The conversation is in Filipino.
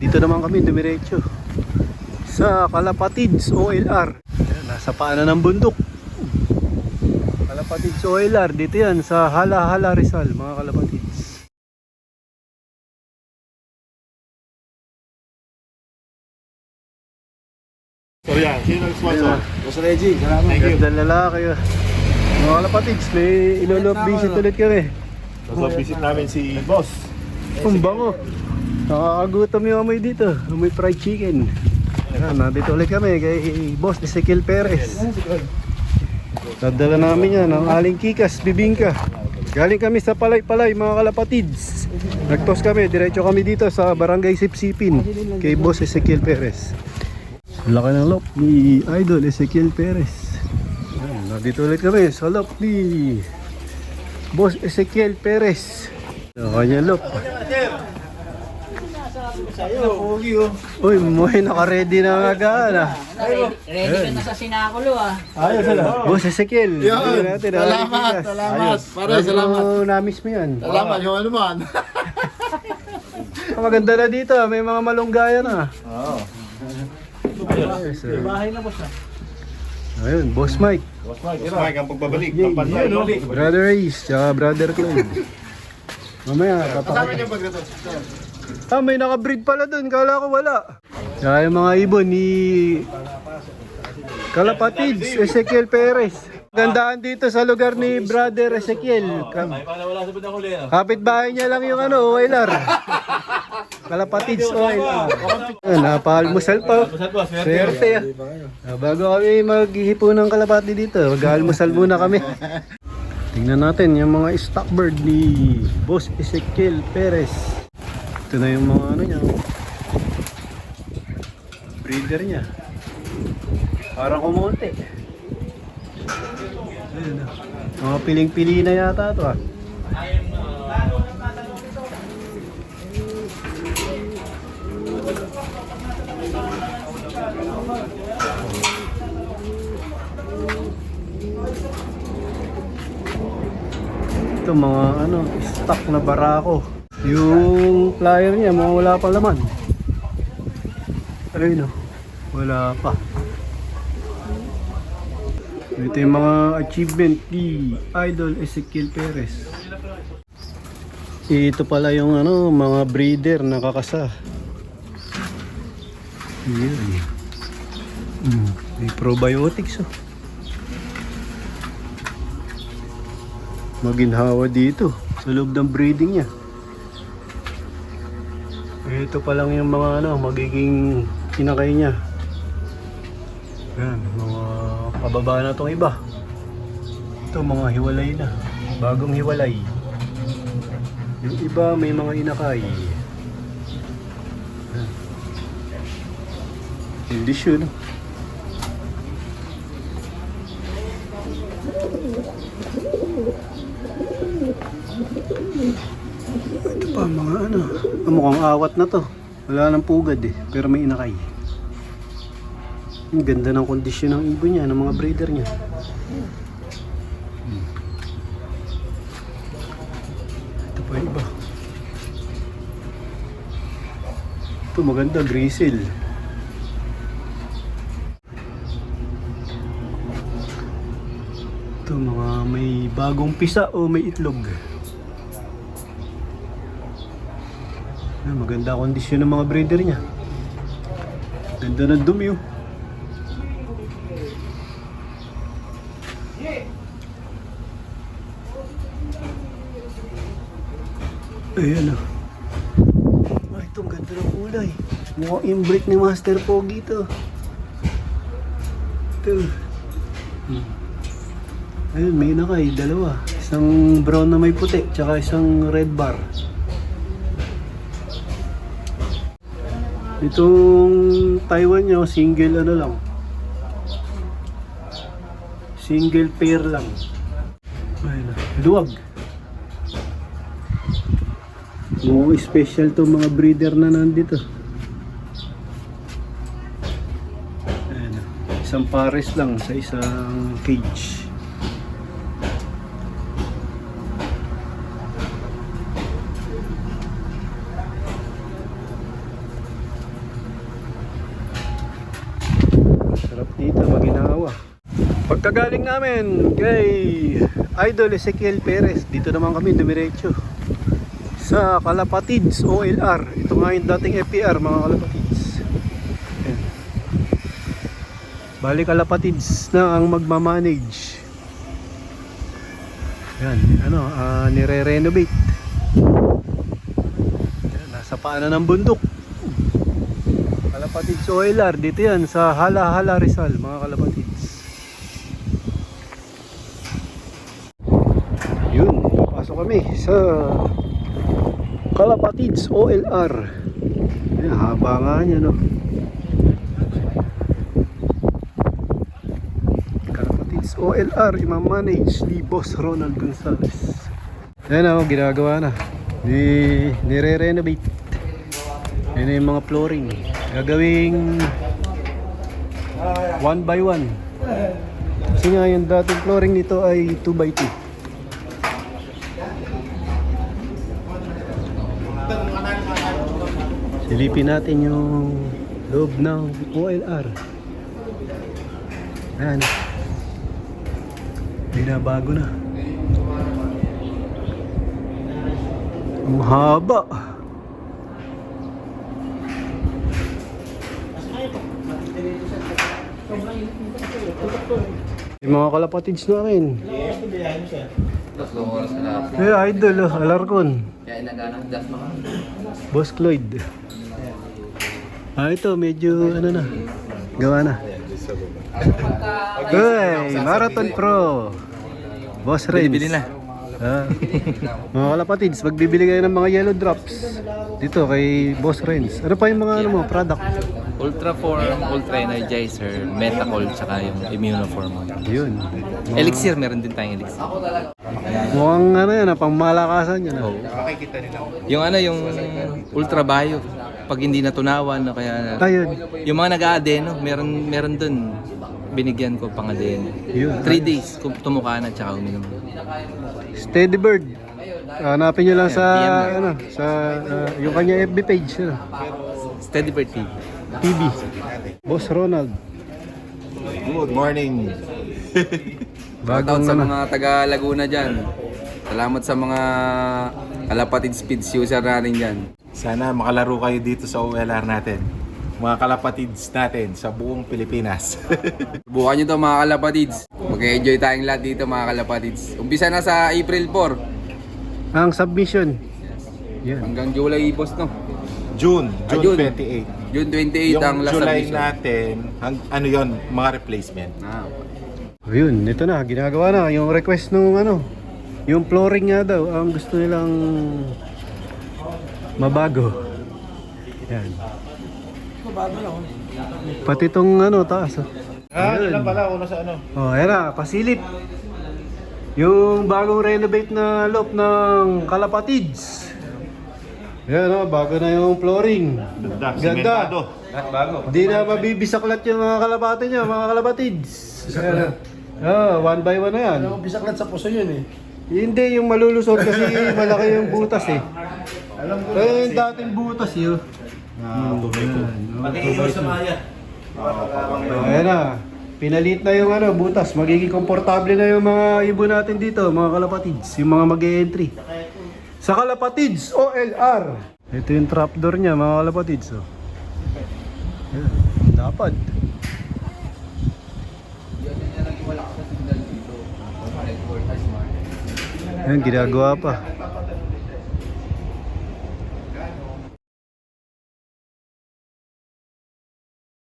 Dito naman kami dumiretso sa Calapatids OLR. Ayan, nasa paanan ng bundok. Calapatids OLR, dito yan sa Hala-Hala Rizal, mga Calapatids. So yan, sino nag-sponsor? Boss Reggie, salamat. Thank you. Gandang lalaki. Mga Calapatids, may ilolop visit ulit kami. So visit namin si Boss. Ang bango. Nakakagutom yung amoy dito. Amoy fried chicken. Ayan, nandito ulit kami kay Boss Ezekiel Perez. Nadala namin yan ang aling kikas, bibingka. Galing kami sa Palay-Palay, mga Calapatids. Nagtos kami, diretso kami dito sa Barangay Sipsipin kay Boss Ezekiel Perez. Laki ng lop ni Idol Ezekiel Perez. Ayan, nandito ulit kami sa lop ni Boss Ezekiel Perez. Kanya lop. Uy, mo'y naka-ready na agad. Ready ka na sa sinakulo Ayos na. Boss Ezekiel. Salamat. Pare, salamat. Namis mo yan. Salamat, yung ano man. Maganda na dito. May mga malunggaya na. Oo. Bahay na boss na. Ayun, Boss Mike. Boss Mike, ang pagbabalik. Pampantay, no? Brother Ace, tsaka Brother Clyde. Mamaya, Kasama niyo pagdato. may nakabreed pala dun. Kala ko wala. Kaya yung mga ibon ni Calapatids, Ezekiel Perez. Gandaan dito sa lugar ni Brother Ezekiel. Kapit bahay niya lang yung OLR. Calapatids OLR. Napaalmusal pa. Swerte. Bago kami maghihipo ng kalapati dito, mag-almusal muna kami. Tingnan natin yung mga stock bird ni Boss Ezekiel Perez. Ito na yung mga niya. Breeder niya. Parang kumonte. Ayun, mga piling-pili na yata ito Ito mga stock na barako. Yung flyer niya mga wala pa laman. Ayun wala pa. Ito yung mga achievement ni Idol Ezekiel Perez. Ito pala yung mga breeder na kakasa. Yun. May probiotics Maginhawa dito sa loob ng breeding niya. Ito pa lang yung mga magiging kinakay niya. Yan, mga pababa na itong iba. Ito mga hiwalay na, bagong hiwalay. Yung iba may mga inakay. Yan. Kondisyon. Ito pa mga mukhang awat na to. Wala nang pugad pero may inakay. Ang ganda ng kondisyon ng ibon niya, ng mga breeder niya. Ito pa iba. Ito maganda, grizzle. Ito mga may bagong pisa o may itlog. Maganda kondisyon ng mga breeder niya. Ganda ng dumi Ayan itong ganda ng kulay. Mukhang inbreak ni Master Pogi ito. Ayun, may inakay, dalawa. Isang brown na may puti, tsaka isang red bar. Itong Taiwan nyo, single lang. Single pair lang. Ayun luwag. Mga special to mga breeder na nandito. Ayun isang pares lang sa isang cage. dito, maginawa. Pagkagaling namin kay Idol Ezekiel Perez, dito naman kami dumiretso sa Kalapatids OLR. Ito nga yung dating FPR, mga Kalapatids. Ayan. Bali Kalapatids na ang magmamanage. Yan, nire-renovate. Yan, nasa paanan ng bundok. Kalapatids OLR, dito yan sa Hala-Hala Rizal, mga Kalapatids. Yun, pasok kami sa Kalapatids OLR. Yan, haba nga niya, no? Kalapatids OLR, imamanage ni Boss Ronald Gonzales. Yan ako, ginagawa na. Nire-renovate. Yan na yung mga flooring. Gagawing 1 by 1. Kasi nga yung dating flooring nito ay 2 by 2. Silipin natin yung loob ng OLR. Ayan. Binabago na. Ang haba. Yung mga kalapatids namin. Tatlong oras na lang. Idol, Alarcon. Kaya naghanap gas mo. Boss Cloyd. Ito medyo na. Gawa na. Hey, Marathon Pro. Boss Renz. Bili na. Mga kalapatids, magbibili kayo ng mga yellow drops dito kay Boss Renz. Ano pa yung mga product? Ultra Form, Ultra Energizer, Metacol, tsaka yung Immunoform. Yun. Elixir, meron din tayong elixir. Mukhang yan, pang malakasan yan. Oh. Yung yung Ultra Bio, pag hindi natunawan, no, kaya Ayun. yung mga nag-aadeno, meron dun. Binigyan ko pang adeno. Yun. 3 days, kung tumuka na, tsaka uminom. Steady Bird. Hanapin nyo lang sa PM. yung kanya FB page. Steady Bird TV. TV. Boss Ronald. Good morning. Bagong Shoutout sa mga taga Laguna dyan. Salamat sa mga Kalapatids Speeds user natin dyan. Sana makalaro kayo dito sa OLR natin. Mga kalapatids natin sa buong Pilipinas. Bukan nyo to mga Kalapatids. Mag-enjoy tayong lahat dito mga Kalapatids. Umpisa na sa April 4 ang submission. Yan. hanggang July boss no. June June. 28. June 28 ang Yung last July submission. natin, ano yon, mga replacement. Ayun, ito na, ginagawa na yung request nung yung flooring nga daw, ang gusto nilang mabago. Yan. Pati tong taas. Ano lang pala, una sa ano? Oh, ayan na, pasilip. Yung bagong renovate na loop ng Kalapatids. Ayan bago na yung flooring. Ganda. Hindi na mabibisaklat yung mga kalapati niya, mga Kalapatids. Ayan. 1 by 1 na yan. Bisaklat sa puso yun eh. Hindi, yung malulusot kasi malaki yung butas eh. Yung dating butas yun. Ayan na. Pinalit na yung butas. Magiging komportable na yung mga ibon natin dito, mga Kalapatids. Yung mga mag-e-entry. Sa Kalapatids OLR. Ito yung trapdoor niya, mga Kalapatids. Oh. Ayan, dapat. Ayan, ginagawa pa.